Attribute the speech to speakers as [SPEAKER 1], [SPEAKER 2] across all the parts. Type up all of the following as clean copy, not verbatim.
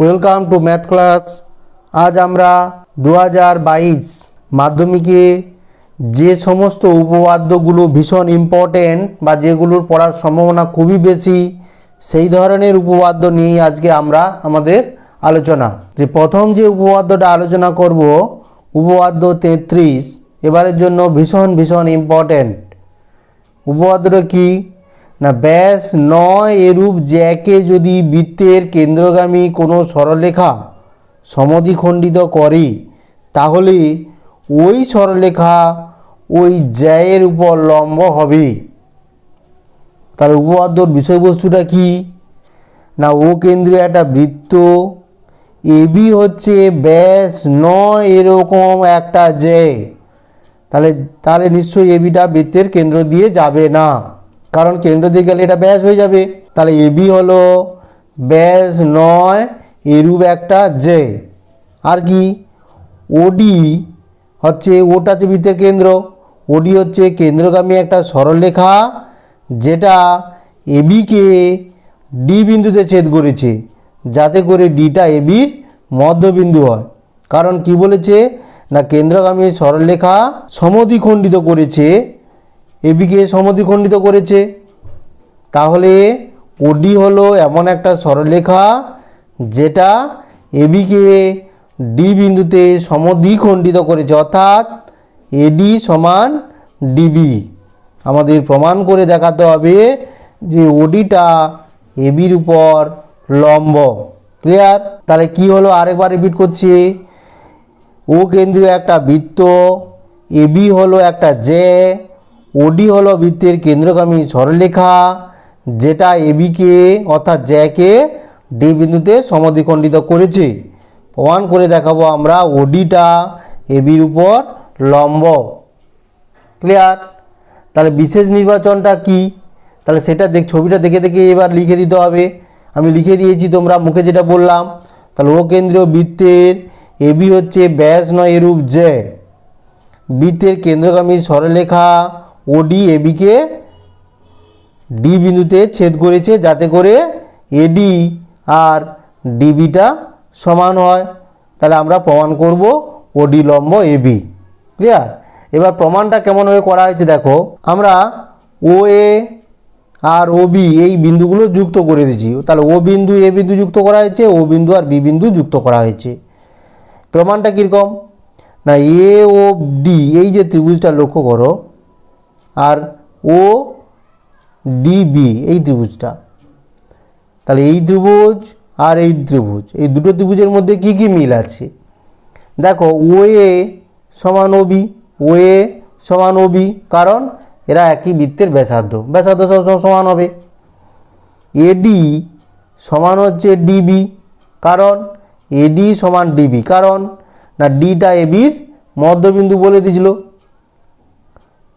[SPEAKER 1] Welcome to math class. আজ আমরা 2022 মাধ্যমিকে যে সমস্ত উপপাদ্যগুলো ভীষণ ইম্পর্টেন্ট বা যেগুলোর পড়ার সম্ভাবনা খুবই বেশি সেই ধরনের উপপাদ্য নিয়ে আজকে আমরা আমাদের আলোচনা। যে প্রথম যে উপপাদ্যটা আলোচনা করব উপপাদ্য 33 এবারের জন্য ভীষণ ইম্পর্টেন্ট। উপপাদ্যটা কি না, ব্যাস 9 এরূপ জ্যাকে যদি বৃত্তের কেন্দ্রগামী কোনো সরলরেখা সমদ্বিখণ্ডিত করে তাহলে ওই সরলরেখা ওই জ্যায়ের উপর লম্ব হবে। তাহলে উপপাদ্যর বিষয়বস্তুটা কি না, ও কেন্দ্রীয় একটা বৃত্ত এবি হচ্ছে ব্যাস 9 এরকম একটা জ্যা। তাহলে নিশ্চয়ই এবিটা বৃত্তের কেন্দ্র দিয়ে যাবে না, কারণ কেন্দ্র দিয়ে গেলে এটা ব্যাস হয়ে যাবে। তাহলে এবি হলো ব্যাস 9 এরূপ একটা জ্যা। আর কি ওডি হচ্ছে, ওটা হচ্ছে বৃত্তের কেন্দ্র, ওডি হচ্ছে কেন্দ্রগামী একটা সরলরেখা যেটা এবিকে ডি বিন্দুতে ছেদ করেছে, যাতে করে ডিটা এবির মধ্যবিন্দু হয়। কারণ কি বলেছে না, কেন্দ্রগামী সরলরেখা সমদ্বিখণ্ডিত করেছে, এবিকে সমদ্বিখণ্ডিত করেছে। তাহলে ওডি হলো এমন একটা সরলরেখা যেটা এবিকে ডি বিন্দুতে সমদ্বিখণ্ডিত করেছে, অর্থাৎ এডি সমান ডিবি। আমাদের প্রমাণ করে দেখাতে হবে যে ওডিটা এবির উপর লম্ব। ক্লিয়ার? তাহলে কি হলো, আরেকবার রিপিট করছি। ও কেন্দ্রীয় একটা বৃত্ত, এবি হলো একটা জ্যা, ওডি হলো বৃত্তের কেন্দ্রগামী সরলরেখা যেটা এবিকে অর্থাৎ জ্যাকে ডি বিন্দুতে সমদ্বিখণ্ডিত করেছে। প্রমাণ করে দেখাবো আমরা ওডিটা এবির উপর লম্ব। ক্লিয়ার? তাহলে বিশেষ নির্বাচনটা কি, তাহলে সেটা ছবিটা দেখে এবার লিখে দিতে হবে। আমি লিখে দিয়েছি, তোমরা মুখে যেটা বললাম। তাহলে ও কেন্দ্রীয় বৃত্তের এবি হচ্ছে ব্যাস 9 এরূপ জ্যা, বৃত্তের কেন্দ্রগামী সরলরেখা ওডি এবিকে ডি বিন্দুতে ছেদ করেছে, যাতে করে এডি আর ডিবিটা সমান হয়। তাহলে আমরা প্রমাণ করব ওডি লম্ব এবি। ক্লিয়ার? এবার প্রমাণটা কেমনভাবে করা হয়েছে দেখো। আমরা ও এ আর ও বি এই বিন্দুগুলো যুক্ত করে দিয়েছি। তাহলে ও বিন্দু এ বিন্দু যুক্ত করা হয়েছে, ও বিন্দু আর বি বিন্দু যুক্ত করা হয়েছে। প্রমাণটা কীরকম না, এ ও ডি এই যে ত্রিভুজটা লক্ষ্য করো, আর ও ডিবি এই ত্রিভুজটা, তাহলে এই ত্রিভুজ আর এই ত্রিভুজ, এই দুটো ত্রিভুজের মধ্যে কি কি মিল আছে দেখো। ও এ সমান ওবি, ও এ সমান ওবি, কারণ এরা একই বৃত্তের ব্যাসার্ধ সবসময় সমান হবে। এডি সমান হচ্ছে ডিবি, কারণ এডি সমান ডিবি, কারণ না ডিটা এবির মধ্যবিন্দু বলে দিয়েছিল।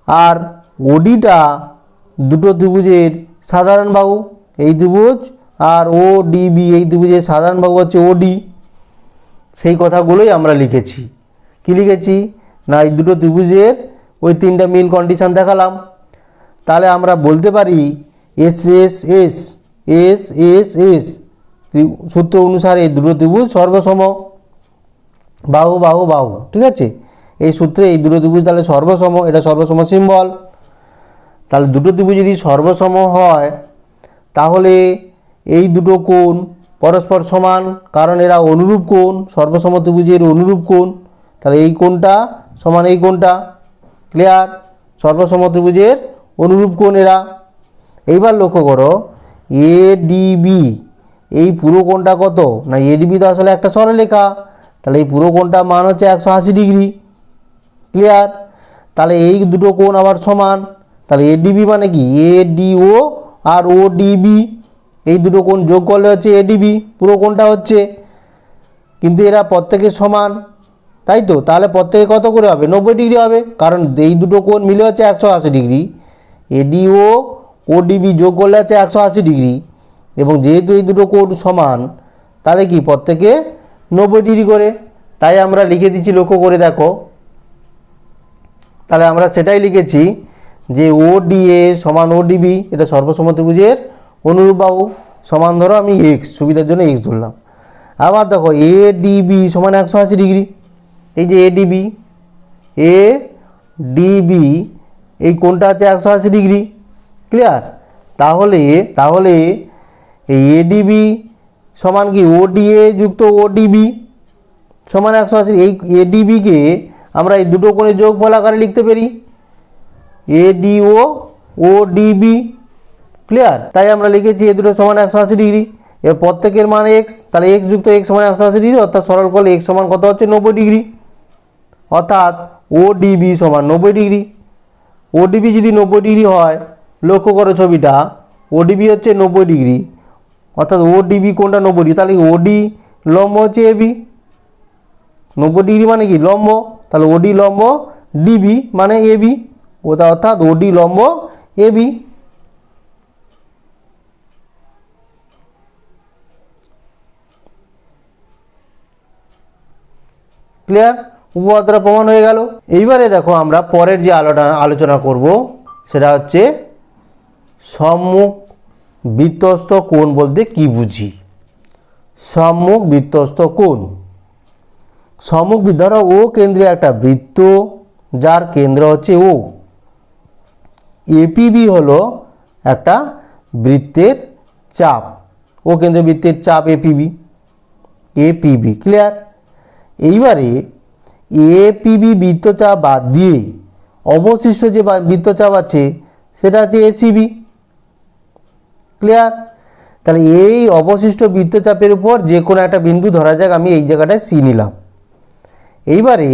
[SPEAKER 1] আর ওডিটা দুটো ত্রিভুজের সাধারণ বাহু, এই ত্রিভুজ আর ও ডিবি এই ত্রিভুজের সাধারণ বাহু হচ্ছে ওডি। সেই কথাগুলোই আমরা লিখেছি। কি লিখেছি না, এই দুটো ত্রিভুজের ওই তিনটা মিল কন্ডিশন দেখালাম। তাহলে আমরা বলতে পারি S S S S S S সূত্র অনুসারে এই দুটো ত্রিভুজ সর্বসম, বাহু বাহু বাহু। ঠিক আছে, এই সূত্রে এই দুটো ত্রিভুজ তাহলে সর্বসম, এটা সর্বসম সিম্বল। তাহলে দুটো ত্রিভুজ যদি সর্বসম হয় তাহলে এই দুটো কোণ পরস্পর সমান, কারণ এরা অনুরূপ কোণ, সর্বসম ত্রিভুজের অনুরূপ কোণ। তাহলে এই কোণটা সমান এই কোণটা। ক্লিয়ার? সর্বসম ত্রিভুজের অনুরূপ কোণ এরা। এইবার লক্ষ্য করো এ ডিবি এই পুরো কোণটা কত না, এডিবি তো আসলে একটা সরলরেখা, তাহলে এই পুরো কোণটা মান হচ্ছে 180 ডিগ্রি। ক্লিয়ার? তাহলে এই দুটো কোণ আবার সমান, তাহলে এডিবি মানে কি এডিও আর ও ডিবি এই দুটো কোণ যোগ করলে হচ্ছে এডিবি পুরো কোণটা হচ্ছে, কিন্তু এরা প্রত্যেকে সমান, তাই তো? তাহলে প্রত্যেকে কত করে হবে, 90 ডিগ্রি হবে, কারণ এই দুটো কোণ মিলে হচ্ছে 180 ডিগ্রি। এডিও ও ডিবি যোগ করলে হচ্ছে 180 ডিগ্রি, এবং যেহেতু এই দুটো কোণ সমান তাহলে কি প্রত্যেকে 90 ডিগ্রি করে। তাই আমরা লিখে দিচ্ছি, লক্ষ্য করে দেখো। তাহলে আমরা সেটাই লিখেছি যে ও ডিএ সমান ও ডিবি, এটা সর্বসম ত্রিভুজের অনুরূপ বাহু, সমান ধরো আমি এক্স, সুবিধার জন্য এক্স ধরলাম। আবার দেখো এডিবি সমান 180 ডিগ্রি। এই যে এডিবি এই কোণটা আছে 180 ডিগ্রি। ক্লিয়ার? তাহলে এই এডিবি সমান কি ওডিএ যুক্ত ওডিবি সমান 180। এই এডিবিকে আমরা এই দুটো কোণের যোগফল আকারে লিখতে পারি, এডিও ওডিবি। ক্লিয়ার? তাই আমরা লিখেছি এ দুটো সমান 180 ডিগ্রি। এর প্রত্যেকের মান এক্স, তাহলে এক্স যুক্ত এক্স সমান 180 ডিগ্রি, অর্থাৎ সরল করলে এক্স সমান কত হচ্ছে 90 ডিগ্রি, অর্থাৎ ওডিবি সমান 90 ডিগ্রি। ওডিবি যদি 90 ডিগ্রি হয়, লক্ষ্য করো ছবিটা, ওডিবি হচ্ছে 90 ডিগ্রি, অর্থাৎ ওডিবি কোনটা 90 ডিগ্রি, তাহলে ওডি লম্ব হচ্ছে এবি। 90 ডিগ্রি মানে কি লম্ব, তাহলে ওডি লম্ব ডিবি মানে এবি, অর্থাৎ ওডি লম্ব এবি। ক্লিয়ার? উপপাদ্যটা প্রমাণ হয়ে গেল। এইবারে দেখো আমরা পরের যে আলোচনা করব সেটা হচ্ছে সম্মুখ বৃত্তস্থ কোণ বলতে কি বুঝি। সম্মুখ বৃত্তস্থ কোণ, সম্মুখ ধরো ও কেন্দ্রে একটা বৃত্ত যার কেন্দ্র হচ্ছে ও, এপিবি হলো একটা বৃত্তের চাপ, ও কেন্দ্রে বৃত্তের চাপ এপিবি। ক্লিয়ার? এইবারে এপিবি বৃত্তচাপ বাদ দিয়ে অবশিষ্ট যে বৃত্তচাপ আছে সেটা আছে এসিবি। ক্লিয়ার? তাহলে এই অবশিষ্ট বৃত্তচাপের উপর যে কোনো একটা বিন্দু ধরা যাক, আমি এই জায়গাটায় সি নিলাম। এইবারে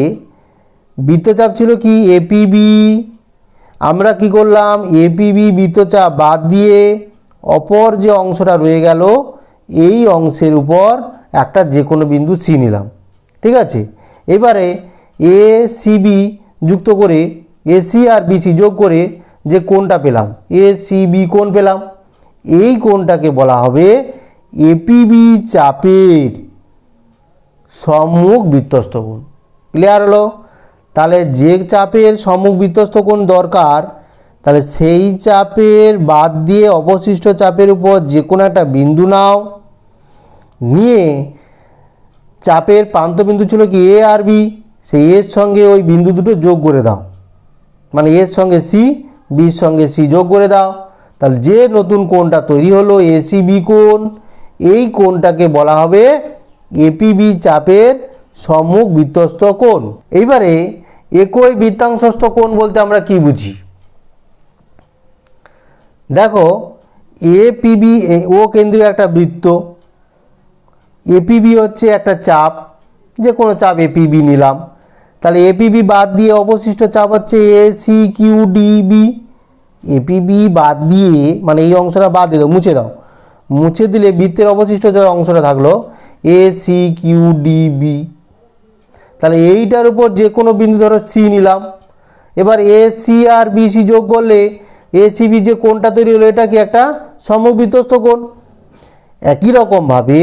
[SPEAKER 1] বৃত্তচাপ ছিল কি এপিবি, আমরা কি করলাম এপিবি বৃত্তচাপ বাদ দিয়ে অপর যে অংশটা রয়ে গেল এই অংশের উপর একটা যে কোনো বিন্দু সি নিলাম। ঠিক আছে? এবারে এ সিবি যুক্ত করে এসি আর বিসি যোগ করে যে কোণটা পেলাম এ সিবি কোণ পেলাম, এই কোণটাকে বলা হবে এপিবি চাপের সম্মুখ বৃত্তস্থ কোণ। ক্লিয়ার হলো? তাহলে যে চাপের সম্মুখ বৃত্তস্থ কোণ দরকার, তাহলে সেই চাপের বাদ দিয়ে অবশিষ্ট চাপের উপর যে কোনো একটা বিন্দু নাও, নিয়ে চাপের প্রান্তবিন্দু ছিল কি এ আর বি, সেই এর সঙ্গে ওই বিন্দু দুটো যোগ করে দাও, মানে এর সঙ্গে সি, বির সঙ্গে সি যোগ করে দাও। তাহলে যে নতুন কোণটা তৈরি হলো এসিবি কোণ, এই কোণটাকে বলা হবে এপিবি চাপের সম্মুখ বৃত্তস্থ কোণ। এইবারে একই বৃত্তাংশস্থ কোণ বলতে আমরা কি বুঝি? দেখো এপিবি ও কেন্দ্রীয় একটা বৃত্ত, এপিবি হচ্ছে একটা চাপ, যে কোনো চাপ এপিবি নিলাম, তাহলে এপিবি বাদ দিয়ে অবশিষ্ট চাপ হচ্ছে এসি কিউ ডিবি। এপিবি বাদ দিয়ে মানে এই অংশটা বাদ দিল, মুছে দাও, মুছে দিলে বৃত্তের অবশিষ্ট যে অংশটা থাকলো এসি কিউ ডিবি। তাহলে এইটার উপর যে কোনো বিন্দু ধরো সি নিলাম, এবার এসি আর বিসি যোগ করলে এসিবি যে কোণটা তৈরি হলো এটা কি একটা সম্মুখ বৃত্তস্থ কোণ। একই রকমভাবে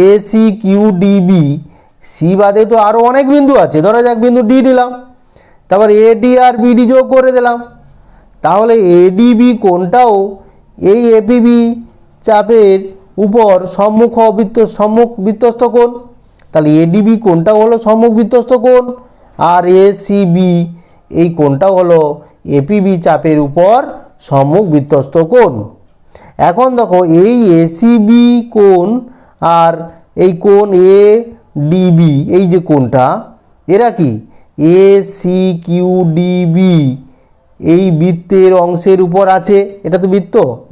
[SPEAKER 1] এসি কিউ ডিবি, সি বাদে তো আরও অনেক বিন্দু আছে, ধরা যাক বিন্দু ডি নিলাম, তারপর এডি আর বিডি যোগ করে দিলাম, তাহলে এডিবি কোণটাও এই এপিবি চাপের উপর সম্মুখ বৃত্তস্থ কোণ। তাহলে এডিবি কোণটাও হলো সম্মুখ বৃত্তস্থ কোণ, আর এসিবি এই কোণটাও হলো এপিবি চাপের উপর সম্মুখ বৃত্তস্থ কোণ। এখন দেখো এই এসিবি কোণ আর এই কোণ এ ডিবি, এই যে কোণটা, এরা কি এসি কিউ ডিবি এই বৃত্তের অংশের উপর আছে, এটা তো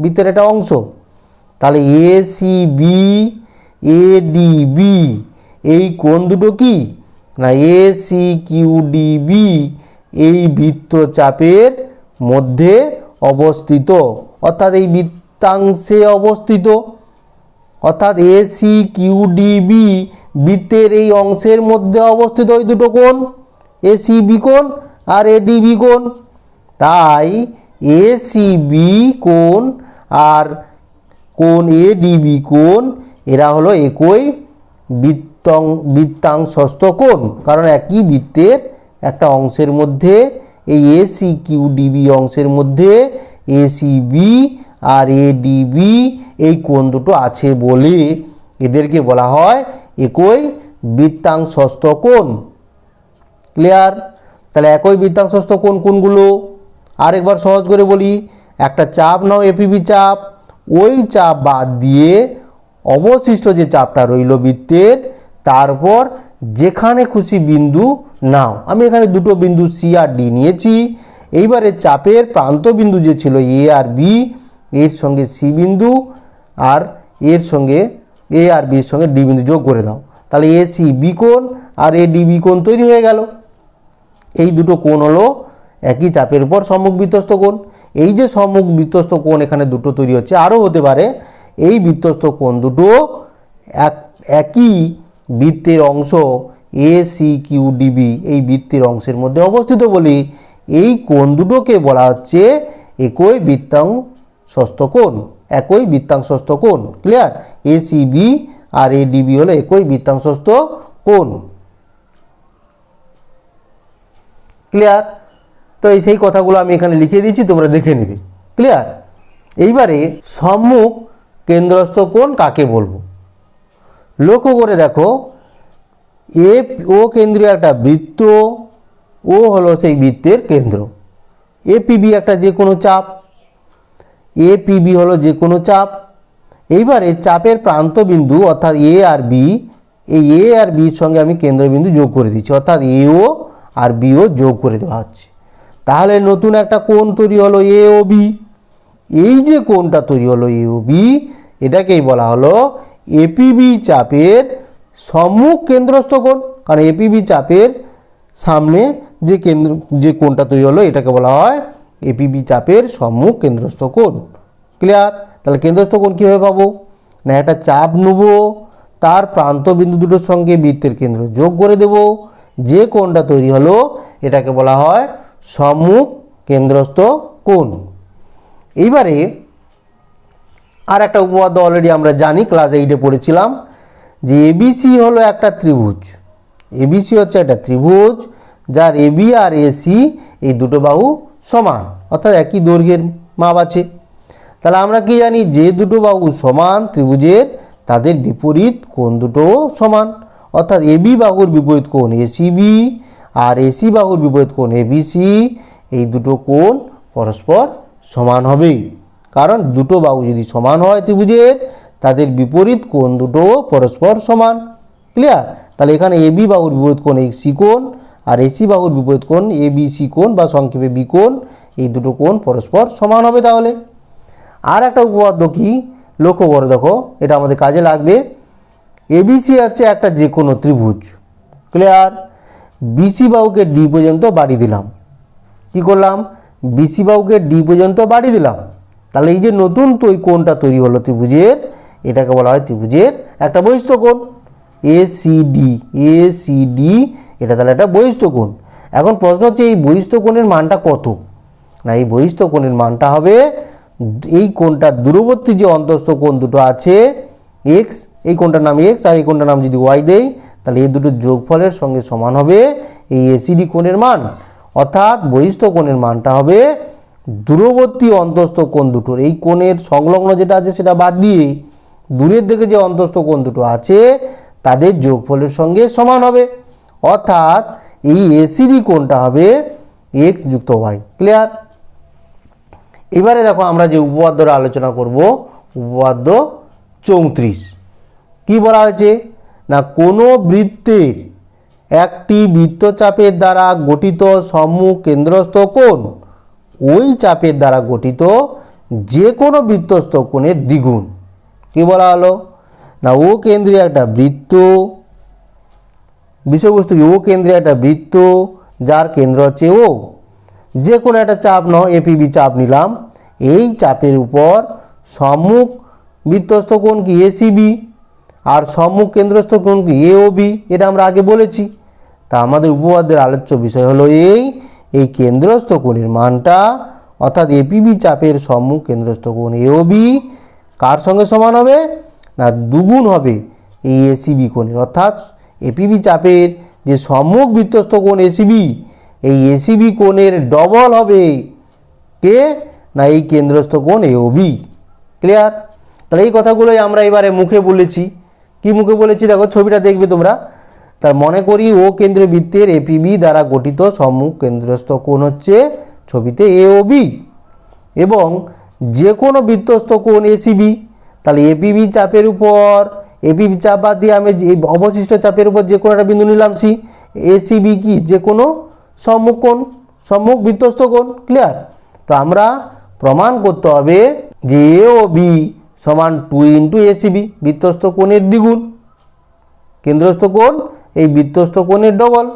[SPEAKER 1] বৃত্তের একটা অংশ। তাহলে এসিবি এডিবি এই কোণ দুটো কি না এসি কিউ ডিবি এই বৃত্তচাপের মধ্যে অবস্থিত, অর্থাৎ এই বৃত্তাংশে অবস্থিত, অর্থাৎ এসি কিউ ডিবি বৃত্তের এই অংশের মধ্যে অবস্থিত ওই দুটো কোণ এসিবি কোণ আর এডিবি কোণ। তাই এসিবি কোণ আর কোণ এডিবি কোণ এরা হলো একই বৃত্তাংশস্থ কোণ, কারণ একই বৃত্তের একটা অংশের মধ্যে এই এসি কিউ ডিবি অংশের মধ্যে এসিবি আর এডিবি এই কোণ দুটো আছে বলে এদেরকে বলা হয় একই বৃত্তাংশস্থ কোণ। ক্লিয়ার? তাহলে একই বৃত্তাংশস্থ কোণ কোনগুলো আরেকবার সহজ করে বলি। একটা চাপ নাও এপিবি চাপ, ওই চাপ বাদ দিয়ে অবশিষ্ট যে চাপটা রইল বৃত্তের তারপর যেখানে খুশি বিন্দু নাও। আমি এখানে দুটো বিন্দু সি আর ডি নিয়েছি। এইবারে চাপের প্রান্ত বিন্দু যে ছিল এ আর বি, এর সঙ্গে সি বিন্দু আর এর সঙ্গে এ আর বির সঙ্গে ডি বিন্দু যোগ করে দাও। তাহলে এ সি বি কোণ আর এ ডি বি কোণ তৈরি হয়ে গেল। এই দুটো কোণ হলো একই চাপের উপর সম্মুখ বিত্তস্ত কোণ। এই যে সম্মুখ বিত্তস্ত কোণ এখানে দুটো তৈরি হচ্ছে, আরও হতে পারে। এই বিত্তস্ত কোণ দুটো একই বৃত্তের অংশ এ সি কিউ ডিবি এই বৃত্তের অংশের মধ্যে অবস্থিত বলে এই কোণ দুটোকে বলা হচ্ছে একই বৃত্তাংশস্থ কোণ। একই বৃত্তাংশস্থ কোণ। ক্লিয়ার? এ সি বি আর এ ডিবি হলো একই বৃত্তাংশস্থ কোণ। ক্লিয়ার? তো সেই কথাগুলো আমি এখানে লিখে দিয়েছি, তোমরা দেখে নেবে। ক্লিয়ার? এইবারে সম্মুখ কেন্দ্রস্থ কোণ কাকে বলবো লক্ষ্য করে দেখো। ও কেন্দ্রীয় একটা বৃত্ত, ও হলো সেই বৃত্তের কেন্দ্র। এপিবি একটা যে কোনো চাপ, এপিবি হলো যে কোনো চাপ। এইবারে চাপের প্রান্ত বিন্দু অর্থাৎ এ আর বি, এই এ আর বির সঙ্গে আমি কেন্দ্রবিন্দু যোগ করে দিচ্ছি, অর্থাৎ এও আর বিও যোগ করে দেওয়া হচ্ছে। তাহলে নতুন একটা কোণ তৈরি হলো এ ও বি। এই যে কোণটা তৈরি হলো এ ও বি, এটাকেই বলা হলো এপিবি চাপের সম্মুখ কেন্দ্রস্থ কোণ। কারণ এপিবি চাপের সামনে যে কোণটা তৈরি হলো এটাকে বলা হয় এপিবি চাপের সম্মুখ কেন্দ্রস্থ কোণ। ক্লিয়ার? তাহলে কেন্দ্রস্থ কোণ কীভাবে পাবো না, একটা চাপ নেব, তার প্রান্ত বিন্দু দুটোর সঙ্গে বৃত্তের কেন্দ্র যোগ করে দেব, যে কোণটা তৈরি হলো এটাকে বলা হয় সম্মুখ কেন্দ্রস্থ কোণ। এইবারে আর একটা উপপাদ্য অলরেডি আমরা জানি, ক্লাস 8-এ পড়েছিলাম, যে এবিসি হলো একটা ত্রিভুজ। এবিসি হচ্ছে একটা ত্রিভুজ যার এবি আর এসি এই দুটো বাহু সমান, অর্থাৎ একই দৈর্ঘ্যের মাপ আছে। তাহলে আমরা কি জানি, যে দুটো বাহু সমান ত্রিভুজের তাদের বিপরীত কোণ দুটোও সমান, অর্থাৎ এবি বাহুর বিপরীত কোণ এসিবি আর এসি বাহুর বিপরীত কোণ এবিসি, এই দুটো কোণ পরস্পর সমান হবে। কারণ দুটো বাহু যদি সমান হয় ত্রিভুজের তাদের বিপরীত কোণ দুটো পরস্পর সমান। ক্লিয়ার? তাহলে এখানে এবি বাহুর বিপরীত কোণ এসি কোণ আর এসি বাহুর বিপরীত কোণ এবিসি কোণ বা সংক্ষেপে বি কোণ, এই দুটো কোণ পরস্পর সমান হবে। তাহলে আর একটা উপপাদ্য কি লক্ষ্য করে দেখো, এটা আমাদের কাজে লাগবে। এবিসি হচ্ছে একটা যে কোনো ত্রিভুজ। ক্লিয়ার? বিসি বাহুকে ডি পর্যন্ত বাড়ি দিলাম। কি করলাম? বিসি বাহুকে ডি পর্যন্ত বাড়ি দিলাম। তাহলে এই যে নতুন কোণটা তৈরি হলো ত্রিভুজের, এটাকে বলা হয় ত্রিভুজের একটা বহিস্থ কোণ এসিডি। এসিডি এটা তাহলে একটা বহিস্থ কোণ। এখন প্রশ্ন হচ্ছে এই বহিস্থ কোণের মানটা কত না, এই বহিস্থ কোণের মানটা হবে এই কোণটার দূরবর্তী যে অন্তস্থ কোণ দুটো আছে এক্স, এই কোণটার নাম এক্স আর এই কোণটার নাম যদি ওয়াই দেই, তাহলে এই দুটোর যোগফলের সঙ্গে সমান হবে এই এসিডি কোণের মান। অর্থাৎ বহিস্থ কোণের মানটা হবে দূরবর্তী অন্তস্থ কোণ দুটোর, এই কোণের সংলগ্ন যেটা আছে সেটা বাদ দিয়ে দূরের দিকে যে অন্তস্থ কোণ দুটো আছে তাদের যোগফলের সঙ্গে সমান হবে। অর্থাৎ এই এসিডি কোণটা হবে এক্স যুক্ত ওয়াই। ক্লিয়ার? এবারে দেখো আমরা যে উপপাদ্যটা আলোচনা করব, উপপাদ্য 34। কি বলা হয়েছে না, কোনো বৃত্তের একটি বৃত্তচাপের দ্বারা গঠিত সম্মুখ কেন্দ্রস্থ কোণ ওই চাপের দ্বারা গঠিত যে কোনো বৃত্তস্থ কোণের দ্বিগুণ। কি বলা হলো না, ও কেন্দ্রীয় একটা বৃত্ত, বিষয়বস্তু কি, ও কেন্দ্রীয় একটা বৃত্ত যার কেন্দ্র হচ্ছে ও, যে কোনো একটা চাপ নাও, এপিবি চাপ নিলাম, এই চাপের উপর সম্মুখ বৃত্তস্থ কোণ কি এসিবি আর সম্মুখ কেন্দ্রস্থ কোণ কি এওবি, এটা আমরা আগে বলেছি। তা আমাদের উপপাদ্যের আলোচ্য বিষয় হলো এই কেন্দ্রস্থ কোণের মানটা, অর্থাৎ এপিবি চাপের সম্মুখ কেন্দ্রস্থ কোণ এওবি কার সঙ্গে সমান হবে না, দুগুণ হবে এই এসিবি কোণের। অর্থাৎ এপিবি চাপের যে সম্মুখ বৃত্তস্থ কোণ এসিবি, এই এসিবি কোণের ডবল হবে কে না, এই কেন্দ্রস্থ কোণ এওবি। ক্লিয়ার? তাহলে এই কথাগুলোই আমরা এবারে মুখে বলেছি। কি মুখে বলেছি দেখো, ছবিটা দেখবে তোমরা। তার মনে করি ও কেন্দ্রীয় বৃত্তের এপিবি দ্বারা গঠিত সম্মুখ কেন্দ্রস্থ কোণ হচ্ছে ছবিতে এ ও বি, এবং যে কোনো বৃত্তস্থ কোণ এসিবি। তাহলে এপিবি চাপের উপর, এপিবি চাপ বাদ দিয়ে আমি এই অবশিষ্ট চাপের উপর যে কোনো একটা বিন্দু নিলাম সি, এসিবি কি যে কোনো সম্মুখ কোণ, সম্মুখ বৃত্তস্থ কোণ। ক্লিয়ার? তো আমরা প্রমাণ করতে হবে যে এ ও বি সমান 2 ইন্টু এসিবি, বৃত্তস্থ কোণের দ্বিগুণ, কেন্দ্রস্থ কোণ এই বৃত্তস্থ কোণের ডবল।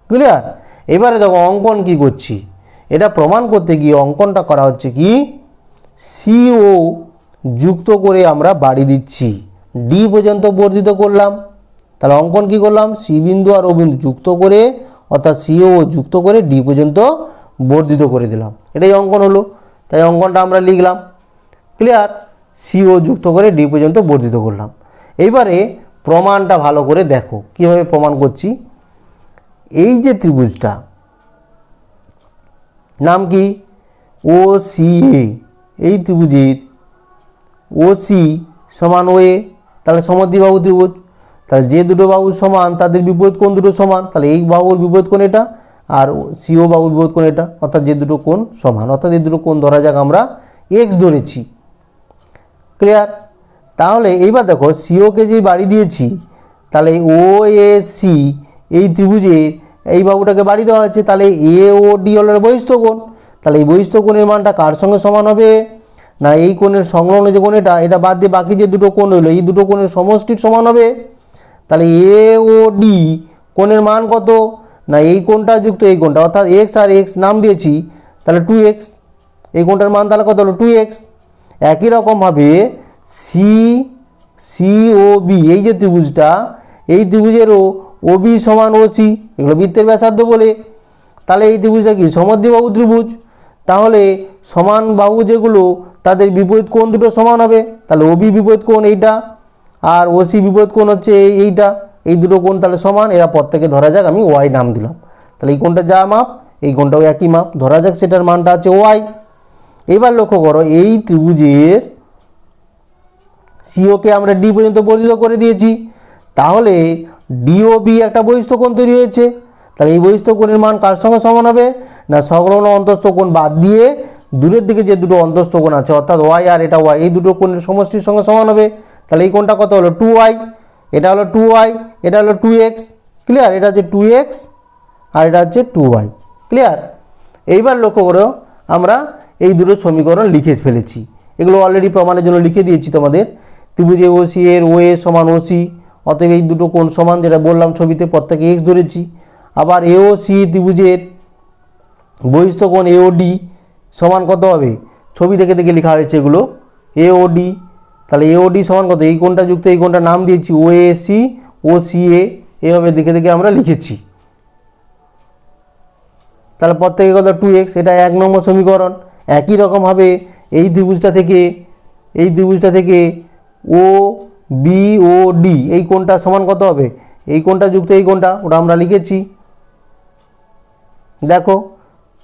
[SPEAKER 1] ক্লিয়ার? এবারে দেখো অঙ্কন কি করছি, এটা প্রমাণ করতে গিয়ে অঙ্কনটা করা হচ্ছে কি, সিও যুক্ত করে আমরা বাড়ি দিচ্ছি, ডি পর্যন্ত বর্ধিত করলাম। তাহলে অঙ্কন কি করলাম, সি বিন্দু আর ও বিন্দু যুক্ত করে, অর্থাৎ সিও যুক্ত করে ডি পর্যন্ত বর্ধিত করে দিলাম, এটাই অঙ্কন হলো। তাই অঙ্কনটা আমরা লিখলাম। ক্লিয়ার? সিও যুক্ত করে ডি পর্যন্ত বর্ধিত করলাম। এইবারে প্রমাণটা ভালো করে দেখো কিভাবে প্রমাণ করছি। এই যে ত্রিভুজটা নাম কি, ও সি এ, এই ত্রিভুজের ও সি সমান ও এ, তাহলে সমদ্বিবাহু ত্রিভুজ। তাহলে যে দুটো বাহু সমান তাদের বিপরীত কোণ দুটো সমান, তাহলে এই বাহুর বিপরীত কোণ এটা আর সিও বাহুর বিপরীত কোণ এটা, অর্থাৎ যে দুটো কোণ সমান, অর্থাৎ এই দুটো কোণ ধরা যাক আমরা এক্স ধরেছি। ক্লিয়ার? তাহলে এইবার দেখো সিওকে যে বাড়ি দিয়েছি, তাহলে ও এ সি এই ত্রিভুজের এই বাহুটাকে বাড়ি দেওয়া হয়েছে, তাহলে এ ও ডি হল বহিস্থ কোণ। তাহলে এই বহিস্থ কোণের মানটা কার সঙ্গে সমান হবে না, এই কোণের সংলগ্ন যে কোণ এটা বাদ দিয়ে বাকি যে দুটো কোণ হলো এই দুটো কোণের সমষ্টির সমান হবে। তাহলে এ ও ডি কোণের মান কত না, এই কোণটা যুক্ত এই কোণটা, অর্থাৎ এক্স আর এক্স নাম দিয়েছি, তাহলে 2x, এই কোণটার মান তাহলে কত হলো 2x। একই রকমভাবে সি ও বি এই যে ত্রিভুজটা, এই ত্রিভুজেরও ও বি সমান ও সি, এগুলো বৃত্তের ব্যাসার্ধ বলে। তাহলে এই ত্রিভুজটা কি সমদ্বিবাহু ত্রিভুজ, তাহলে সমান বাহু যেগুলো তাদের বিপরীত কোণ দুটো সমান হবে। তাহলে ও বি বিপরীত কোণ এইটা আর ও সি বিপরীত কোণ হচ্ছে এইটা, এই দুটো কোণ তাহলে সমান। এরা প্রত্যেকে ধরা যাক আমি ওয়াই নাম দিলাম, তাহলে এই কোণটা যা মাপ এই কোণটাও একই মাপ ধরা যাক, সেটার মানটা আছে ওয়াই। এবার লক্ষ্য করো এই ত্রিভুজের সিওকে আমরা ডি পর্যন্ত বর্ধিত করে দিয়েছি, তাহলে ডিওবি একটা বহিস্থ কোণ তৈরি হয়েছে। তাহলে এই বহিস্থ কোণের মান কার সঙ্গে সমান হবে না, সংলগ্ন অন্তস্থ কোণ বাদ দিয়ে দূরের দিকে যে দুটো অন্তস্থ কোণ আছে অর্থাৎ ওয়াই আর এটা ওয়াই, এই দুটো কোণের সমষ্টির সঙ্গে সমান হবে। তাহলে এই কোণটা কত হলো 2y, এটা হলো 2y, এটা হলো 2x। ক্লিয়ার? এটা হচ্ছে 2x আর এটা হচ্ছে 2y। ক্লিয়ার? এইবার লক্ষ্য করো আমরা এই দুটো সমীকরণ লিখে ফেলেছি, এগুলো অলরেডি প্রমাণের জন্য লিখে দিয়েছি তোমাদের। ত্রিভুজে ওসি এর ও এ সমান ওসি, অতএব এই দুটো কোণ সমান, যেটা বললাম ছবিতে প্রত্যেকে এক্স ধরেছি। আবার এও সি ত্রিভুজের বহিস্থ কোণ এও ডি সমান কত হবে, ছবি দেখে দেখে লেখা হয়েছে এগুলো, এও ডি। তাহলে এও ডি সমান কত, এই কোণটা যুক্ত এই কোণটা নাম দিয়েছি ও এ সি, ও সি এ, এভাবে দেখে দেখে আমরা লিখেছি। তাহলে প্রত্যেকে কত 2x, এটা 1 নম্বর সমীকরণ। একই রকমভাবে এই ত্রিভুজটা থেকে ও বি ও ডি এই কোণটা সমান কত হবে, এই কোণটা যুক্ত এই কোণটা, ওটা আমরা লিখেছি। দেখো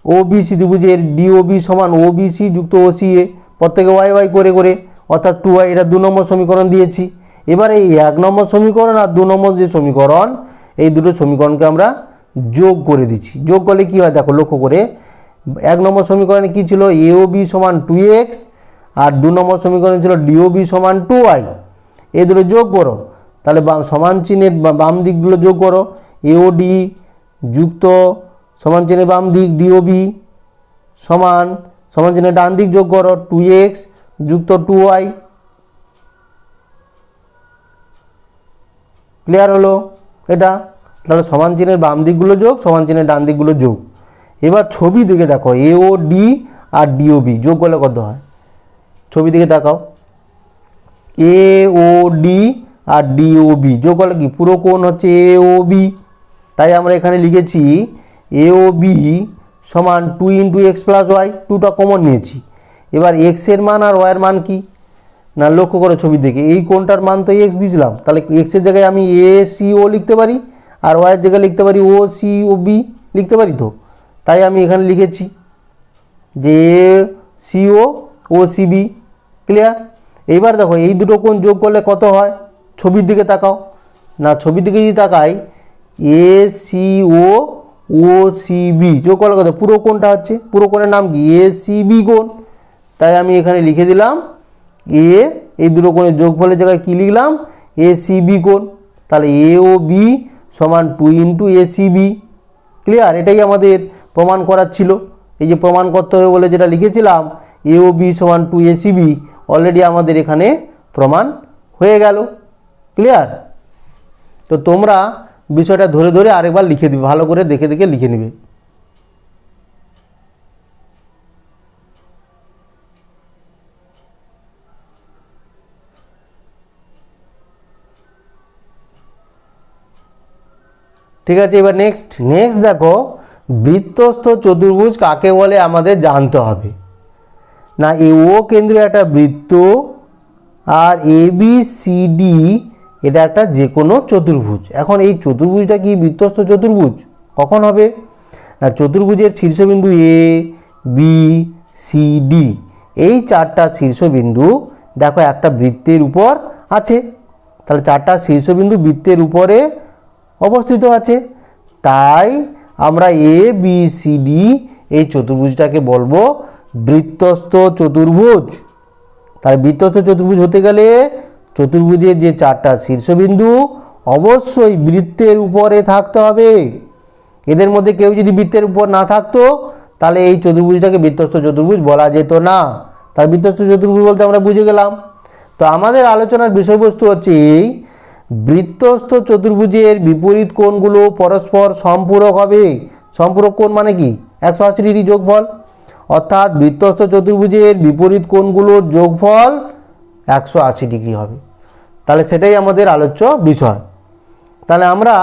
[SPEAKER 1] ও বি সি ত্রিভুজের ডিওবি সমান ও বি সি যুক্ত ও সি এ, প্রত্যেকে ওয়াই ওয়াই করে করে, অর্থাৎ 2y, এটা 2 নম্বর সমীকরণ দিয়েছি। এবার এই 1 নম্বর সমীকরণ আর 2 নম্বর যে সমীকরণ, এই দুটো সমীকরণকে আমরা যোগ করে দিচ্ছি। যোগ করলে কি হয় দেখো লক্ষ্য করে, 1 নম্বর সমীকরণে কি ছিল এও বি সমান 2x আর 2 নম্বর সমীকরণে ছিল ডিওবি সমান 2y, এই দুটো যোগ করো। তাহলে সমান চিহ্নের বাম দিকগুলো যোগ করো, এও ডি যুক্ত সমান চিহ্নের বাম দিক ডিওবি সমান সমান চিহ্নের ডান দিক যোগ করো 2x যুক্ত 2y। ক্লিয়ার হলো এটা? তাহলে সমান চিহ্নের বাম দিকগুলো যোগ, সমান চিহ্নের ডান দিকগুলো যোগ। এবার ছবি দিকে দেখো, এও ডি আর ডিওবি যোগ করলে কত হয়, ছবি দিকে দেখাও, এ ও ডি আর ডিওবি যোগ করলে কি পুরো কোণ হচ্ছে এ ও বি। তাই আমরা এখানে লিখেছি এ ও বি সমান 2 ইন্টু এক্স প্লাস ওয়াই, 2টা কমন নিয়েছি। এবার এক্সের মান আর ওয়াইয়ের মান কি না, লক্ষ্য করো ছবি দেখে, এই কোণটার মান তো এক্স দিয়েছিলাম, তাহলে এক্সের জায়গায় আমি এ সি ও লিখতে পারি আর ওয়াইয়ের জায়গায় লিখতে পারি ও সি ও বি লিখতে পারি। তো তাই আমি এখানে লিখেছি যে সিও ও সিবি। ক্লিয়ার? এইবার দেখো এই দুটো কোণ যোগ করলে কত হয়, ছবির দিকে তাকাও না, ছবির দিকে যদি তাকাই এ সি ও সি বি যোগ করলে কত, পুরো কোণটা হচ্ছে, পুরো কোণের নাম কি এ সি বি কোণ। তাই আমি এখানে লিখে দিলাম এই দুটো কোণের যোগফলের জায়গায় কি লিখলাম, এ সি বি কোণ। তাহলে এ ও বি সমান 2 into A C B. Clear? এটাই আমাদের প্রমাণ করার ছিল। এই যে প্রমাণ করতে হবে বলে যেটা লিখেছিলাম এ ও বি সমান 2 এ সি বি, অলরেডি আমাদের এখানে প্রমাণ হয়ে গেল। ক্লিয়ার? তো তোমরা বিষয়টা ধরে ধরে আরেকবার লিখে দিবে, ভালো করে দেখে দেখে লিখে নেবে। ঠিক আছে, এবার নেক্সট দেখো বৃত্তস্থ চতুর্ভুজ কাকে বলে আমাদের জানতে হবে। না, এ ও কেন্দ্রীয় একটা বৃত্ত আর এ বি সি ডি এটা একটা যে কোনো চতুর্ভুজ। এখন এই চতুর্ভুজটা কি বৃত্তস্থ চতুর্ভুজ? কখন হবে না, চতুর্ভুজের শীর্ষবিন্দু এ বি সি ডি এই চারটা শীর্ষবিন্দু দেখো একটা বৃত্তের উপর আছে। তাহলে চারটা শীর্ষবিন্দু বৃত্তের উপরে অবস্থিত আছে, তাই আমরা এ বি সি ডি এই চতুর্ভুজটাকে বলবো বৃত্তস্থ চতুর্ভুজ। তার বৃত্তস্থ চতুর্ভুজ হতে গেলে চতুর্ভুজের যে চারটা শীর্ষবিন্দু অবশ্যই বৃত্তের উপরে থাকতে হবে। এদের মধ্যে কেউ যদি বৃত্তের উপর না থাকতো তাহলে এই চতুর্ভুজটাকে বৃত্তস্থ চতুর্ভুজ বলা যেত না। তার বৃত্তস্থ চতুর্ভুজ বলতে আমরা বুঝে গেলাম। তো আমাদের আলোচনার বিষয়বস্তু হচ্ছে এই বৃত্তস্থ চতুর্ভুজের বিপরীত কোণগুলো পরস্পর সম্পূরক হবে। সম্পূরক কোণ মানে কি 180 ডিগ্রি যোগফল, অর্থাৎ বৃত্তস্থ চতুর্ভুজের বিপরীত কোণগুলোর যোগফল 180 ডিগ্রি হবে। তাহলে সেটাই আমাদের আলোচ্য বিষয়। তাহলে আমরা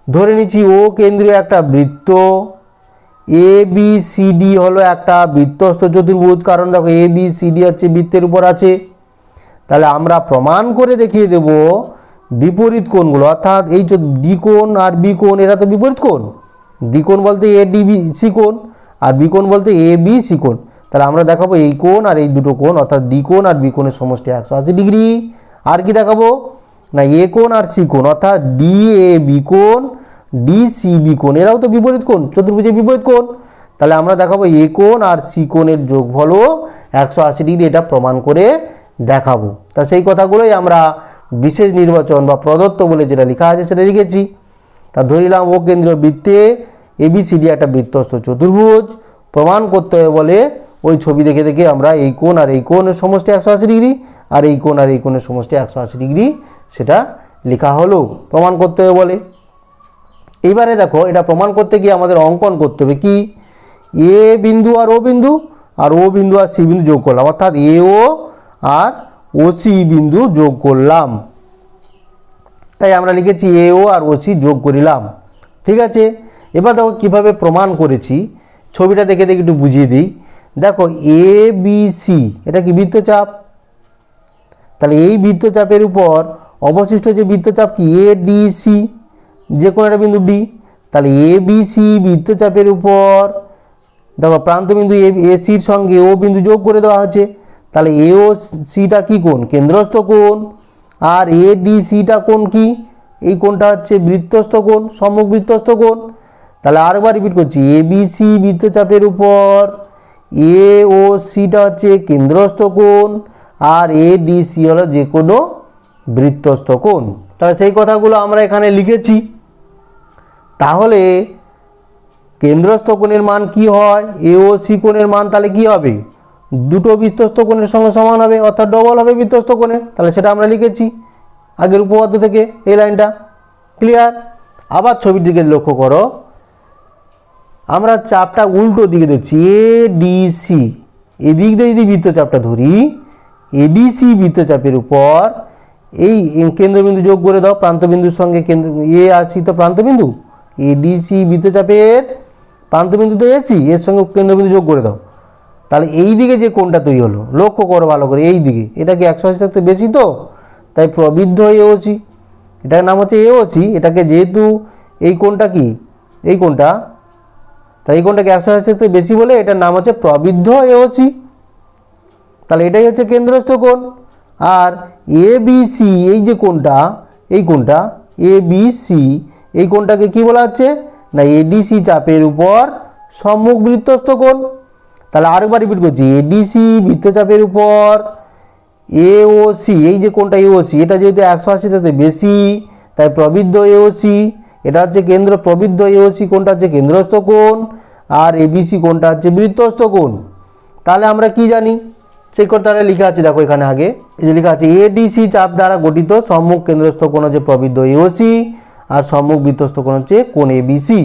[SPEAKER 1] ধরে নিচ্ছি ও কেন্দ্রীয় একটা বৃত্ত, এ বি সি ডি হলো একটা বৃত্তস্থ চতুর্ভুজ, কারণ দেখো এ বি সি ডি হচ্ছে বৃত্তের উপর আছে। তাহলে আমরা প্রমাণ করে দেখিয়ে দেব বিপরীত কোণগুলো, অর্থাৎ এই যে ডি কোণ আর বি কোণ এরা তো বিপরীত কোণ। ডি কোণ বলতে এ ডি বি সি কোণ আর বি কোণ বলতে এ বি সি কোণ। তাহলে আমরা দেখাবো এই কোণ আর এই দুটো কোণ, অর্থাৎ ডি কোণ আর বি কোণের সমষ্টি 180 ডিগ্রি। আর কি দেখাবো না, এ কোণ আর সি কোণ, অর্থাৎ ডি এ বি কোণ ডি সি বি কোণ এরাও তো বিপরীত কোণ, চতুর্ভুজের বিপরীত কোণ। তাহলে আমরা দেখাবো এ কোণ আর সি কোণের যোগফলও 180 ডিগ্রি, এটা প্রমাণ করে দেখাবো। তা সেই কথাগুলোই আমরা বিশেষ নির্বাচন বা প্রদত্ত বলে যেটা লেখা আছে সেটা লিখেছি। তা ধরিলাম ও কেন্দ্রীয় বৃত্তে এবিসিডি একটা বৃত্তস্থ চতুর্ভুজ, প্রমাণ করতে হবে বলে ওই ছবি দেখে দেখে আমরা এই কোণ আর এই কোণের সমষ্টি 180 ডিগ্রি আর এই কোণ আর এই কোণের সমষ্টি 180 ডিগ্রি সেটা লেখা হলো, প্রমাণ করতে হবে বলে। এইবারে দেখো এটা প্রমাণ করতে গিয়ে আমাদের অঙ্কন করতে হবে কি, এ বিন্দু আর ও বিন্দু আর ও বিন্দু আর সি বিন্দু যোগ করলাম, অর্থাৎ এ ও আর ও সি বিন্দু যোগ করলাম। তাই আমরা লিখেছি এ ও আর ও সি যোগ করিলাম। ঠিক আছে, এবার দেখো কীভাবে প্রমাণ করেছি, ছবিটা দেখে দেখে একটু বুঝিয়ে দিই। দেখো এ বি সি এটা কি বৃত্তচাপ, তাহলে এই বৃত্তচাপের উপর অবশিষ্ট যে বৃত্তচাপ কি এ ডি সি, যে কোনো একটা বিন্দু ডি। তাহলে এ বি সি বৃত্তচাপের উপর দেখো প্রান্তবিন্দু এ সির সঙ্গে ও বিন্দু যোগ করে দেওয়া হচ্ছে। তাহলে এ ও সিটা কি কোণ, কেন্দ্রস্থ কোণ। আর এ ডি সিটা কোণ কি, এই কোণটা হচ্ছে বৃত্তস্থ কোণ, সম্মুখ বৃত্তস্থ কোণ। তাহলে আরেকবার রিপিট করছি, এ বি সি বৃত্তচাপের উপর এ ও সিটা হচ্ছে কেন্দ্রস্থ কোণ আর এ ডি সি হলো যে কোনো বৃত্তস্থ কোণ। তাহলে সেই কথাগুলো আমরা এখানে লিখেছি। তাহলে কেন্দ্রস্থ কোণের মান কি হয়, এ ও সি কোণের মান তাহলে কি হবে, দুটো বৃত্তস্থ কোণের সঙ্গে সমান হবে, অর্থাৎ ডবল হবে বৃত্তস্থ কোণের। তাহলে সেটা আমরা লিখেছি আগের উপপাদ্য থেকে এই লাইনটা। ক্লিয়ার? আবার ছবির দিকে লক্ষ্য করো, আমরা চাপটা উল্টো দিকে দেখছি, এ ডি সি এদিক দিয়ে যদি বৃত্তচাপটা ধরি, এডিসি বৃত্তচাপের উপর এই কেন্দ্রবিন্দু যোগ করে দাও প্রান্তবিন্দুর সঙ্গে, কেন্দ্র এ আর সি তো প্রান্তবিন্দু, এডিসি বৃত্তচাপের প্রান্তবিন্দু তো এসি, এর সঙ্গে কেন্দ্রবিন্দু যোগ করে দাও। তাহলে এই দিকে যে কোণটা তৈরি হলো লক্ষ্য করো ভালো করে, এই দিকে এটা কি 180 থাকতে বেশি, তো তাই প্রবৃদ্ধ এওসি, এটার নাম হচ্ছে এওসি। এটাকে যেহেতু এই কোণটা কি, এই কোণটা, তাই এই কোণটাকে 180 থাকতে বেশি বলে এটার নাম হচ্ছে প্রবৃদ্ধ এওসি। তাহলে এটাই হচ্ছে কেন্দ্রস্থ কোণ। আর এ বি সি এই যে কোণটা, এই কোণটা এ বি সি, এই কোণটাকে কি বলা হচ্ছে না এডিসি চাপের উপর সম্মুখ বৃত্তস্থ কোণ। তাহলে আরেকবার রিপিট করছি, এডিসি বৃত্তচাপের উপর এওসি, এই যে কোণটা এওসি, এটা যেহেতু 180 থেকে বেশি তাই প্রবৃদ্ধ এওসি, এটা হচ্ছে কেন্দ্র প্রবৃদ্ধ এওসি কোণটা হচ্ছে কেন্দ্রস্থ কোণ, আর এবিসি কোণটা হচ্ছে বৃত্তস্থ কোণ। তাহলে আমরা কি জানি সেই কথাটা লেখা আছে, দেখো এখানে আগে এই যে লেখা আছে এডিসি চাপ দ্বারা গঠিত সম্মুখ কেন্দ্রস্থ কোণ হচ্ছে প্রবৃদ্ধ এওসি, আর সম্মুখ বৃত্তস্থ কোণ হচ্ছে কোণ এবিসি।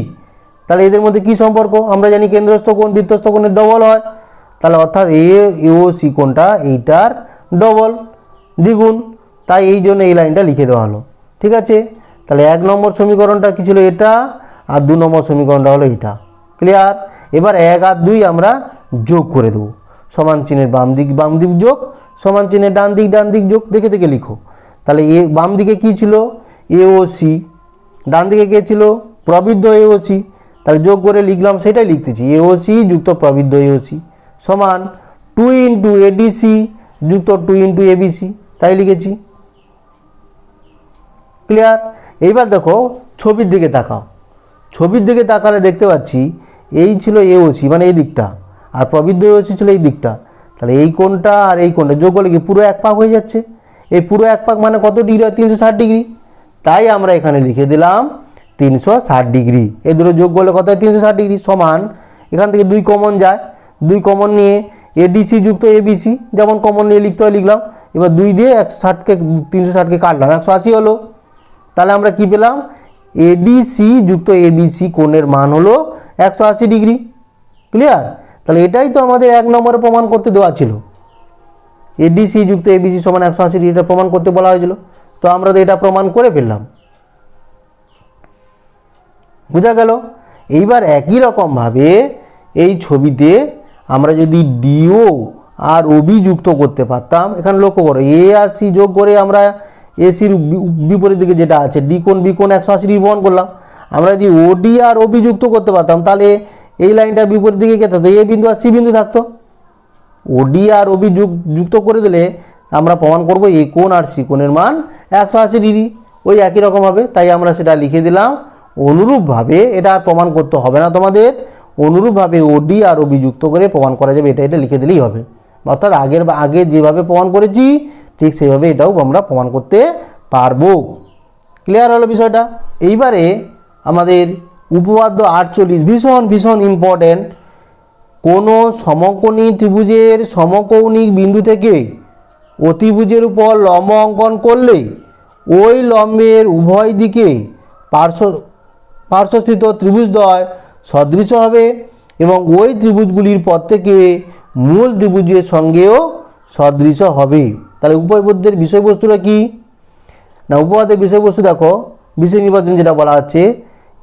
[SPEAKER 1] তাহলে এদের মধ্যে কি সম্পর্ক? আমরা জানি কেন্দ্রস্থ কোণ বৃত্তস্থ কোণের ডবল হয়, তাহলে অর্থাৎ এওসি কোণটা এইটার ডবল, দ্বিগুণ, তাই এই জন্য এই লাইনটা লিখে দেওয়া হলো। ঠিক আছে, তাহলে 1 নম্বর সমীকরণটা কি ছিল এটা, আর 2 নম্বর সমীকরণটা হলো এটা। ক্লিয়ার? এবার 1 আর 2 আমরা যোগ করে দেবো, সমান চিহ্নের বাম দিক যোগ, সমান চিহ্নের ডান দিক যোগ, দেখে দেখে লিখো। তাহলে বাম দিকে কি ছিল এওসি, ডান দিকে কে ছিল প্রবৃদ্ধ এওসি, তাহলে যোগ করে লিখলাম, সেটাই লিখতেছি এওসি যুক্ত প্রবৃদ্ধ এওসি সমান 2 ইন্টু এডিসি যুক্ত 2 ইন্টু এবিসি, তাই লিখেছি। ক্লিয়ার? এইবার দেখো ছবির দিকে তাকাও, ছবির দিকে তাকালে দেখতে পাচ্ছি এই ছিল এওসি মানে এই দিকটা, আর প্রবৃদ্ধ এওসি ছিল এই দিকটা। তাহলে এই কোণটা আর এই কোণটা যোগ করলে কি পুরো এক পাক হয়ে যাচ্ছে। এই পুরো এক পাক মানে কত ডিগ্রি হয়? 360 ডিগ্রি। তাই আমরা এখানে লিখে দিলাম 360 ডিগ্রি। এই দুটো যোগ করলে কত হয়? 360 ডিগ্রি সমান, এখান থেকে 2 কমন যায়, 2 কমন নিয়ে এডিসি যুক্ত এবিসি যেমন কমন নিয়ে লিখতে হয় লিখলাম। এবার 2 দিয়ে 160কে 360কে কাটলাম, 180 হলো। তাহলে আমরা কি পেলাম? এডিসি যুক্ত এবিসি কোণের মান হলো 180 ডিগ্রি। ক্লিয়ার? তাহলে এটাই তো আমাদের 1 নম্বরে প্রমাণ করতে দেওয়া ছিল, এডিসি যুক্ত এবিসি সমান 180 ডিগ্রি, এটা প্রমাণ করতে বলা হয়েছিল। তো আমরা তো এটা প্রমাণ করে ফেললাম, বোঝা গেল? এইবার একই রকমভাবে এই ছবিতে আমরা যদি ডিও আর ওবি যুক্ত করতে পারতাম, এখানে লক্ষ্য করো এ আর সি যোগ করে আমরা এসির বিপরীত দিকে যেটা আছে ডি কোণ বি কোণ 180 ডিগ্রি প্রমাণ করলাম। আমরা যদি ওডি আর ওবি যুক্ত করতে পারতাম তাহলে এই লাইনটার বিপরীত দিকে কে থাকতো? এ বিন্দু আর সি বিন্দু থাকতো। ওডি আর ওবি যুক্ত করে দিলে আমরা প্রমাণ করব এই কোণ আর সি কোণের মান 180 ডিগ্রি, ওই একই রকম হবে। তাই আমরা সেটা লিখে দিলাম। অনুরূপভাবে এটা আর প্রমাণ করতে হবে না তোমাদের, অনুরূপভাবে ওডি আর ওবি যুক্ত করে প্রমাণ করা যাবে, এটা লিখে দিলেই হবে। অর্থাৎ আগে যেভাবে প্রমাণ করেছি ঠিক সেইভাবে এটাও আমরা প্রমাণ করতে পারবো। ক্লিয়ার হলো বিষয়টা? এইবারে আমাদের উপপাদ্য 48 ভীষণ ইম্পর্টেন্ট। কোনো সমকোণী ত্রিভুজের সমকৌণিক বিন্দু থেকে অতিভুজের উপর লম্ব অঙ্কন করলে ওই লম্বের উভয় দিকে পার্শ্বস্থিত ত্রিভুজদ্বয় সদৃশ হবে এবং ওই ত্রিভুজগুলির প্রত্যেকে মূল ত্রিভুজের সঙ্গেও সদৃশ হবে। তাহলে উপপাদ্যের বিষয়বস্তুটা কি না, উপপাদ্যের বিষয়বস্তু দেখো, বিষয় নির্বাচন যেটা বলা হচ্ছে,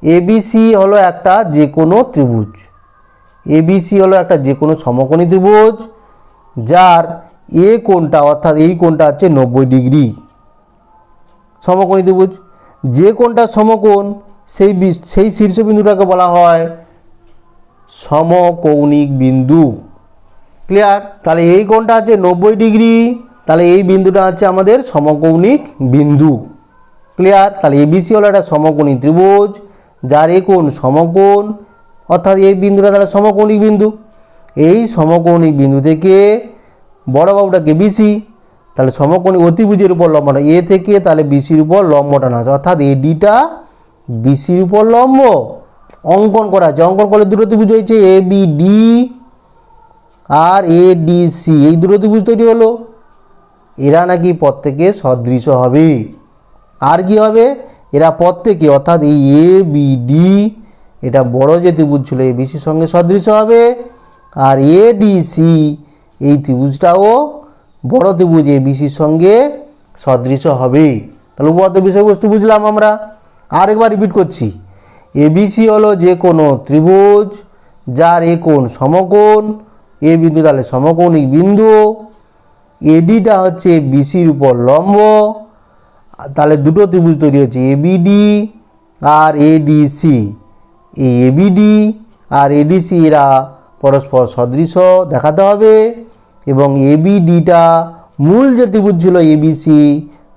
[SPEAKER 1] এবিসি হলো একটা যে কোনো ত্রিভুজ, এবিসি হলো একটা যে কোনো সমকোণী ত্রিভুজ যার এ কোণটা অর্থাৎ এই কোণটা হচ্ছে 90 ডিগ্রি। সমকোণী ত্রিভুজ যে কোণটা সমকোণ সেই শীর্ষবিন্দুটাকে বলা হয় সমকৌণিক বিন্দু। ক্লিয়ার? তাহলে এই কোণটা আছে 90 ডিগ্রি, তাহলে এই বিন্দুটা হচ্ছে আমাদের সমকৌণিক বিন্দু। ক্লিয়ার? তাহলে এবিসি হলো একটা সমকোণী ত্রিভুজ যার এই কোণ সমকোণ, অর্থাৎ এই বিন্দুটা তাহলে সমকৌণিক বিন্দু। এই সমকৌণিক বিন্দু থেকে বড় বাহুটাকে বিসি, তাহলে সমকোণী অতিভুজের উপর লম্বটা এ থেকে তাহলে বিসির উপর লম্বটা না আছে, অর্থাৎ এডিটা বিসির উপর লম্ব অঙ্কন করা আছে। অঙ্কন করলে দুটো ত্রিভুজ হয়েছে এ বি ডি আর এ ডি সি, এই দুটো ত্রিভুজ তৈরি হলো। এরা নাকি প্রত্যেকে সদৃশ হবে। আর কি হবে? এরা প্রত্যেকে অর্থাৎ এই এ বি ডি এটা বড় যে ত্রিভুজ ছিল এ বিসির সঙ্গে সদৃশ হবে, আর এ ডি সি এই ত্রিভুজটাও বড় ত্রিভুজ এ বিসির সঙ্গে সদৃশ হবে। তাহলে উপপাদ্য বিষয়বস্তু বুঝলাম আমরা। আরেকবার রিপিট করছি, এবিসি হলো যে কোনো ত্রিভুজ যার এ কোণ সমকোণ, এ বিন্দু তাহলে সমকৌণিক বিন্দু, এডিটা হচ্ছে বিসির উপর লম্ব, তাহলে দুটো ত্রিভুজ তৈরি হচ্ছে এবিডি আর এডিসি। এই এবিডি আর এডিসি এরা পরস্পর সদৃশ দেখাতে হবে এবং এবিডিটা মূল যে ত্রিভুজ ছিল এবিসি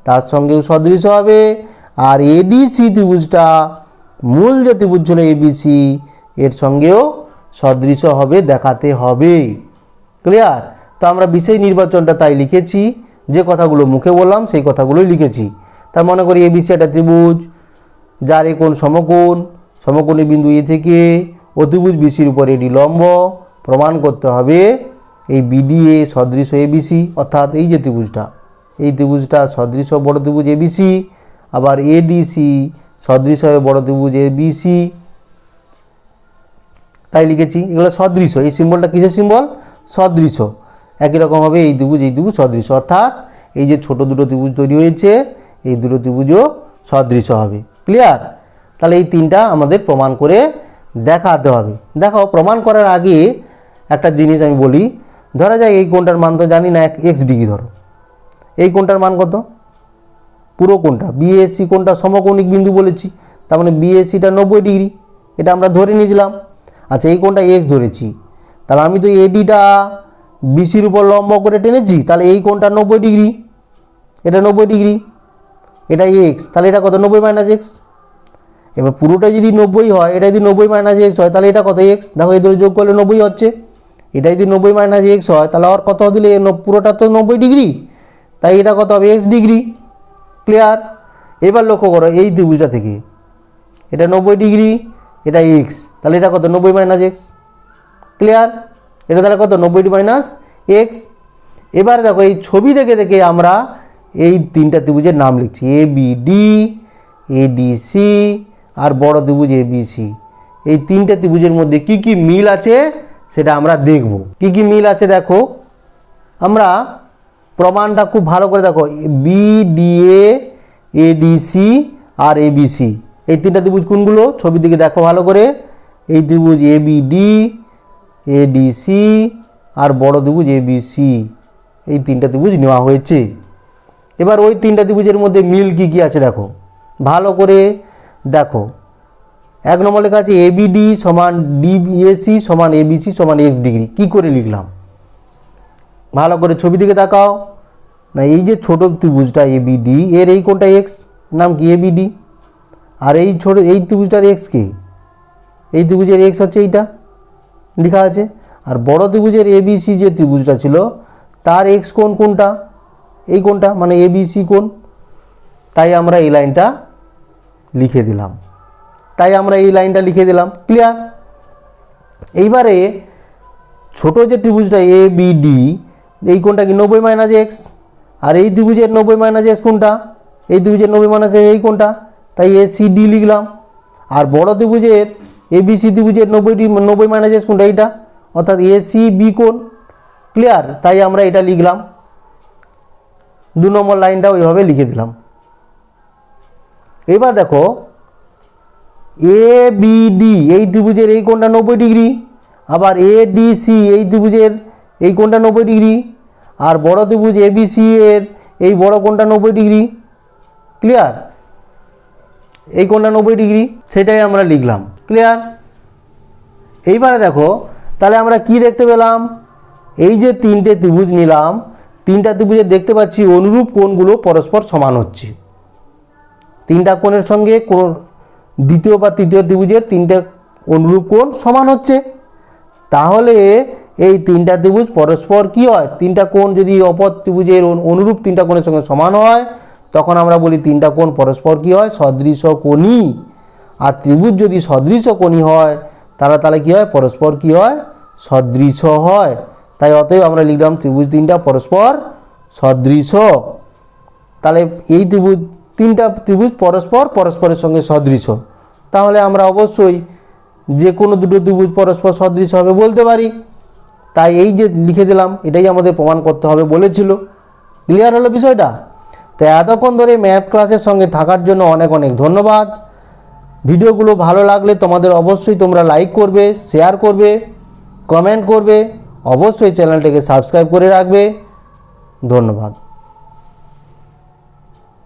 [SPEAKER 1] তার সঙ্গেও সদৃশ হবে, আর এডিসি ত্রিভুজটা মূল যে ত্রিভুজ ছিল এবিসি এর সঙ্গেও সদৃশ হবে, দেখাতে হবে। ক্লিয়ার? তো আমরা বিষয় নির্বাচনটা তাই লিখেছি, যে কথাগুলো মুখে বললাম সেই কথাগুলোই লিখেছি। তার মনে করি এবিসি একটা ত্রিভুজ যার এই কোণ সমকোণ, সমকোণী বিন্দু এ থেকে অতিভুজ বিসির উপর এডি লম্ব, প্রমাণ করতে হবে এই বিডিএ সদৃশ এবিসি, অর্থাৎ এই যে ত্রিভুজটা এই ত্রিভুজটা সদৃশ বড় ত্রিভুজ এবিসি, আবার এডিসি সদৃশ হবে বড় ত্রিভুজ এবিসি, তাই লিখেছি। এগুলো সদৃশ, এই সিম্বলটা কিসের সিম্বল? সদৃশ। একই রকমভাবে এই ত্রিভুজ সদৃশ, অর্থাৎ এই যে ছোট দুটো ত্রিভুজ তৈরি হয়েছে এই দুটো ত্রিভুজও সদৃশ হবে। ক্লিয়ার? তাহলে এই তিনটা আমাদের প্রমাণ করে দেখাতে হবে। দেখো, প্রমাণ করার আগে একটা জিনিস আমি বলি, ধরা যায় এই কোণটার মান তো জানি না, এক্স ডিগ্রি ধরো। এই কোণটার মান কত? পুরো কোণটা বিএসি কোণটা সমকৌণিক বিন্দু বলেছি, তার মানে বিএসিটা 90 ডিগ্রি, এটা আমরা ধরে নিয়েছিলাম। আচ্ছা, এই কোণটা এক্স ধরেছি, তাহলে আমি তো এডিটা বিসির উপর লম্ব করে টেনেছি, তাহলে এই কোণটা 90 ডিগ্রি, এটা 90 ডিগ্রি, এটা এক্স, তাহলে এটা কত? 90 মাইনাস এক্স। এবার পুরোটা যদি 90 হয়, এটা যদি 90 মাইনাস এক্স হয়, তাহলে এটা কত? এক্স। দেখো, এই ধরে যোগ করলে 90 হচ্ছে। এটা যদি 90 মাইনাস এক্স হয়, তাহলে আর কত দিলে পুরোটা তো 90 ডিগ্রি, তাই এটা কত হবে? X degree. ক্লিয়ার? এবার লক্ষ্য করো, এই ত্রিভুজটা থেকে এটা 90 ডিগ্রি, এটা এক্স, তাহলে এটা কত? 90 মাইনাস এক্স। ক্লিয়ার? এটা তাহলে কত? 90 মাইনাস এক্স। এবার দেখো, এই ছবি দেখে দেখে আমরা এই তিনটা ত্রিভুজের নাম লিখছি, এ বি ডি, এডিসি আর বড় ত্রিভুজ এবিসি। এই তিনটে ত্রিভুজের মধ্যে কি কি মিল আছে সেটা আমরা দেখব। কি কি মিল আছে দেখো, আমরা প্রমাণটা খুব ভালো করে দেখো, বিডিএ, এডিসি আর এবিসি, এই তিনটা ত্রিভুজ কোনগুলো? ছবি দিকে দেখো ভালো করে। এই ত্রিভুজ এবিডি, এডিসি আর বড় ত্রিভুজ এবিসি, এই তিনটা ত্রিভুজ নেওয়া হয়েছে। এবার ওই তিনটা ত্রিভুজের মধ্যে মিল কি কি আছে দেখো ভালো করে দেখো। এক নম্বর লেখা আছে এবিডি সমান ডিবিএসি সমান এবিসি সমান এক্স ডিগ্রি। কী করে লিখলাম ভালো করে ছবি দিকে তাকাও না। এই যে ছোট ত্রিভুজটা এবিডি, এর এই কোণটা এক্স, নাম কি? এবিডি। আর এই ছোট এই ত্রিভুজটার এক্স কে? এই ত্রিভুজের এক্স হচ্ছে এইটা লেখা আছে। আর বড় ত্রিভুজের এবিসি যে ত্রিভুজটা ছিল তার এক্স কোণ কোনটা? এই কোণটা, মানে এবিসি কোণ। তাই আমরা এই লাইনটা লিখে দিলাম, ক্লিয়ার? এইবারে ছোট যে ত্রিভুজটা এ বি ডি, এই কোণটা কি? 90 মাইনাস এক্স। আর এই ত্রিভুজের 90 মাইনাস এক্স কোনটা? এই ত্রিভুজের 90 মাইনাস এক্স এই কোণটা, তাই এ সি ডি লিখলাম। আর বড় ত্রিভুজের এবিসি ত্রিভুজের 90 মাইনাস এক্স কোনটা? এইটা, অর্থাৎ এ সি বি কোণ। ক্লিয়ার? তাই আমরা এটা লিখলাম, 2 নম্বর লাইনটা ওইভাবে লিখে দিলাম। এবার দেখো, এ বি ডি এই ত্রিভুজের এই কোণটা 90 ডিগ্রি, আবার এডিসি এই ত্রিভুজের এই কোণটা 90 ডিগ্রি, আর বড় ত্রিভুজ এবিসি এর এই বড় কোণটা 90 ডিগ্রি। ক্লিয়ার? এই কোণটা 90 ডিগ্রি, সেটাই আমরা লিখলাম। ক্লিয়ার? এইবারে দেখো, তাহলে আমরা কি দেখতে পেলাম? এই যে তিনটে ত্রিভুজ নিলাম, তিনটা ত্রিভুজে দেখতে পাচ্ছি অনুরূপ কোণগুলো পরস্পর সমান হচ্ছে। তিনটা কোণের সঙ্গে কোন দ্বিতীয় বা তৃতীয় ত্রিভুজের তিনটে অনুরূপ কোণ সমান হচ্ছে। তাহলে এই তিনটা ত্রিভুজ পরস্পর কি হয়? তিনটা কোণ যদি অপর ত্রিভুজের অনুরূপ তিনটা কোণের সঙ্গে সমান হয়, তখন আমরা বলি তিনটা কোণ পরস্পর কি হয়? সদৃশকোণী। আর ত্রিভুজ যদি সদৃশকোণী হয় তাহলে কি হয়? পরস্পর কি হয়? সদৃশ হয়। তাই অতএব আমরা লিখলাম ত্রিভুজ তিনটা পরস্পর সদৃশ। তাহলে এই তিনটা ত্রিভুজ পরস্পরের সঙ্গে সদৃশ, তাহলে আমরা অবশ্যই যে কোনো দুটো ত্রিভুজ পরস্পর সদৃশ হবে বলতে পারি। তাই এই যে লিখে দিলাম, এটাই আমাদের প্রমাণ করতে হবে বলেছিল। ক্লিয়ার হলো বিষয়টা? তো এতক্ষণ ধরে ম্যাথ ক্লাসের সঙ্গে থাকার জন্য অনেক অনেক ধন্যবাদ। ভিডিওগুলো ভালো লাগলে অবশ্যই তোমরা লাইক করবে, শেয়ার করবে, কমেন্ট করবে, অবশ্যই চ্যানেলটাকে সাবস্ক্রাইব করে রাখবে। ধন্যবাদ।